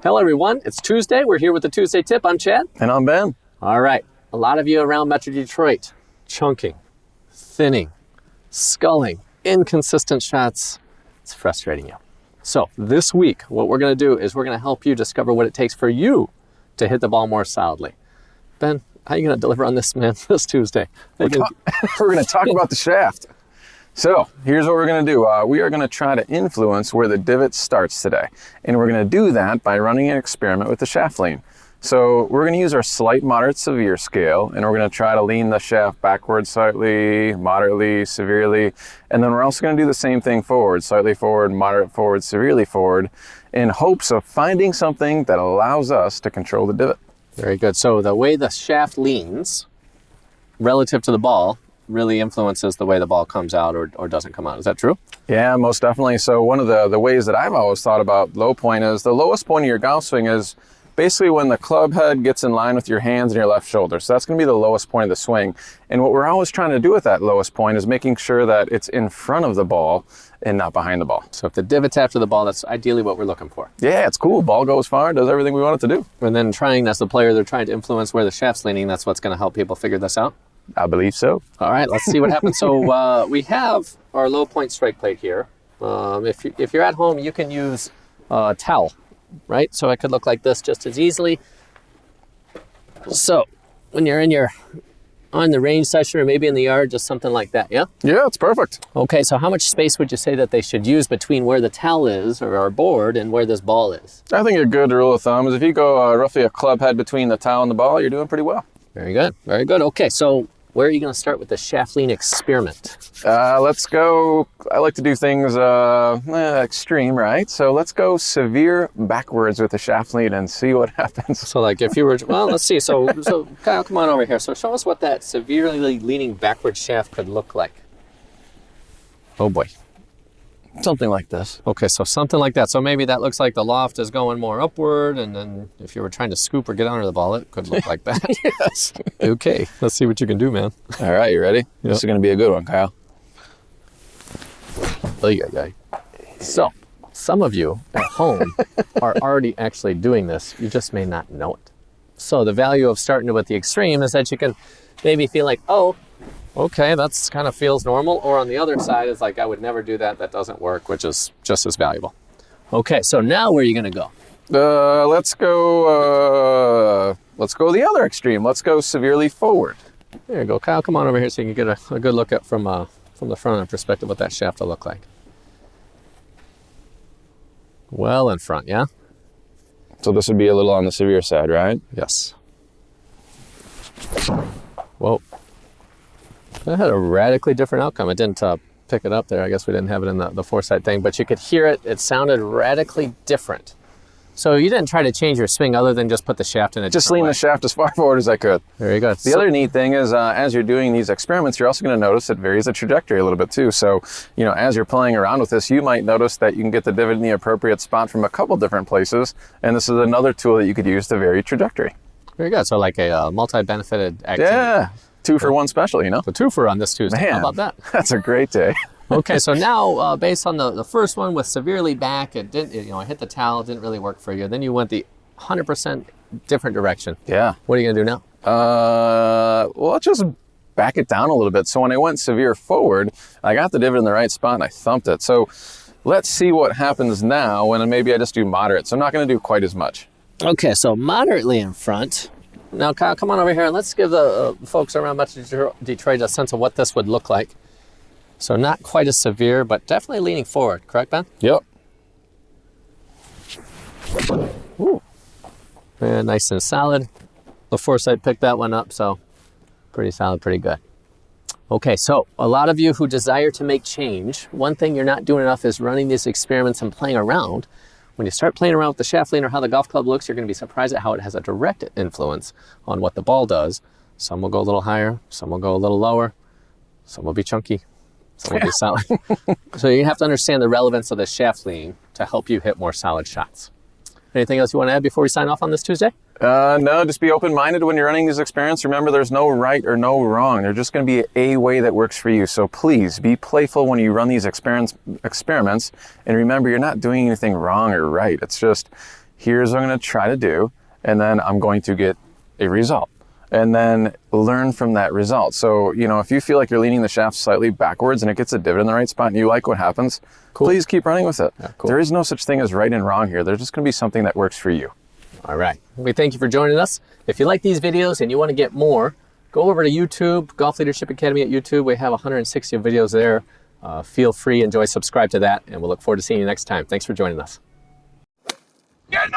Hello everyone, it's Tuesday. We're here with the Tuesday Tip. I'm Chad. And I'm Ben. All right, a lot of you around Metro Detroit, chunking, thinning, sculling, inconsistent shots. It's frustrating you. So this week, what we're gonna do is we're gonna help you discover what it takes for you to hit the ball more solidly. Ben, how are you gonna deliver on this, man, this Tuesday? We're gonna talk about the shaft. So here's what we're gonna do. We are gonna try to influence where the divot starts today. And we're gonna do that by running an experiment with the shaft lean. So we're gonna use our slight, moderate, severe scale, and we're gonna try to lean the shaft backwards slightly, moderately, severely. And then we're also gonna do the same thing forward, slightly forward, moderate forward, severely forward, in hopes of finding something that allows us to control the divot. Very good. So the way the shaft leans relative to the ball really influences the way the ball comes out or doesn't come out. Is that true? Yeah, most definitely. So one of the ways that I've always thought about low point is the lowest point of your golf swing is basically when the club head gets in line with your hands and your left shoulder. So that's going to be the lowest point of the swing. And what we're always trying to do with that lowest point is making sure that it's in front of the ball and not behind the ball. So if the divot's after the ball, that's ideally what we're looking for. Yeah, it's cool. Ball goes far, does everything we want it to do. And then as the player, they're trying to influence where the shaft's leaning. That's what's going to help people figure this out. I believe so. All right, let's see what happens. So we have our low point strike plate here. If you're at home, you can use a towel, right? So it could look like this just as easily. So when you're on the range session or maybe in the yard, just something like that, yeah? Yeah, it's perfect. Okay, so how much space would you say that they should use between where the towel is or our board and where this ball is? I think a good rule of thumb is if you go roughly a club head between the towel and the ball, you're doing pretty well. Very good, very good. Okay, so where are you going to start with the shaft lean experiment? Let's go, I like to do things extreme, right? So let's go severe backwards with the shaft lean and see what happens. So like if you were, well, let's see. So Kyle, come on over here. So show us what that severely leaning backward shaft could look like. Oh boy. Something like this. Okay, so something like that. So maybe that looks like the loft is going more upward, and then if you were trying to scoop or get under the ball, it could look like that. Yes. Okay, let's see what you can do, man. All right, you ready? Yep. This is going to be a good one, Kyle. So, some of you at home are already actually doing this. You just may not know it. So the value of starting with the extreme is that you can maybe feel like, oh, okay, that's kind of feels normal. Or on the other side, it's like, I would never do that. That doesn't work, which is just as valuable. Okay, so now where are you going to go? Let's go the other extreme. Let's go severely forward. There you go, Kyle. Come on over here so you can get a good look at from the front end perspective what that shaft will look like. Well in front, yeah? So this would be a little on the severe side, right? Yes. Whoa. That had a radically different outcome. It didn't pick it up there. I guess we didn't have it in the foresight thing, but you could hear it. It sounded radically different. So you didn't try to change your swing other than just put the shaft in a Just lean the shaft as far forward as I could. Very good. The other neat thing is as you're doing these experiments, you're also going to notice it varies the trajectory a little bit too. So, as you're playing around with this, you might notice that you can get the divot in the appropriate spot from a couple different places. And this is another tool that you could use to vary trajectory. Very good. So like a multi-benefited activity. Yeah. 2 for 1 special, The 2 for on this Tuesday. Man, how about that? That's a great day. Okay, so now based on the first one with severely back, it didn't, it hit the towel, it didn't really work for you. Then you went the 100% different direction. Yeah. What are you gonna do now? Well, just back it down a little bit. So when I went severe forward, I got the divot in the right spot and I thumped it. So let's see what happens now when maybe I just do moderate. So I'm not gonna do quite as much. Okay, so moderately in front. Now, Kyle, come on over here and let's give the folks around Metro Detroit a sense of what this would look like. So not quite as severe, but definitely leaning forward. Correct, Ben? Yep. Ooh. And nice and solid. The foresight picked that one up, so pretty solid, pretty good. Okay, so a lot of you who desire to make change, one thing you're not doing enough is running these experiments and playing around. When you start playing around with the shaft lean or how the golf club looks, you're going to be surprised at how it has a direct influence on what the ball does. Some will go a little higher, some will go a little lower, some will be chunky. So, so you have to understand the relevance of the shaft lean to help you hit more solid shots. Anything else you want to add before we sign off on this Tuesday? No, just be open-minded when you're running these experiments. Remember, there's no right or no wrong. There's just going to be a way that works for you. So please be playful when you run these experiments. And remember, you're not doing anything wrong or right. It's just here's what I'm going to try to do, and then I'm going to get a result. And then learn from that result. So, you know, if you feel like you're leaning the shaft slightly backwards and it gets a divot in the right spot and you like what happens, please keep running with it. Yeah, cool. There is no such thing as right and wrong here. There's just going to be something that works for you. All right. We thank you for joining us. If you like these videos and you want to get more, go over to YouTube, Golf Leadership Academy at YouTube. We have 160 videos there. Feel free, enjoy, subscribe to that, and we'll look forward to seeing you next time. Thanks for joining us. Get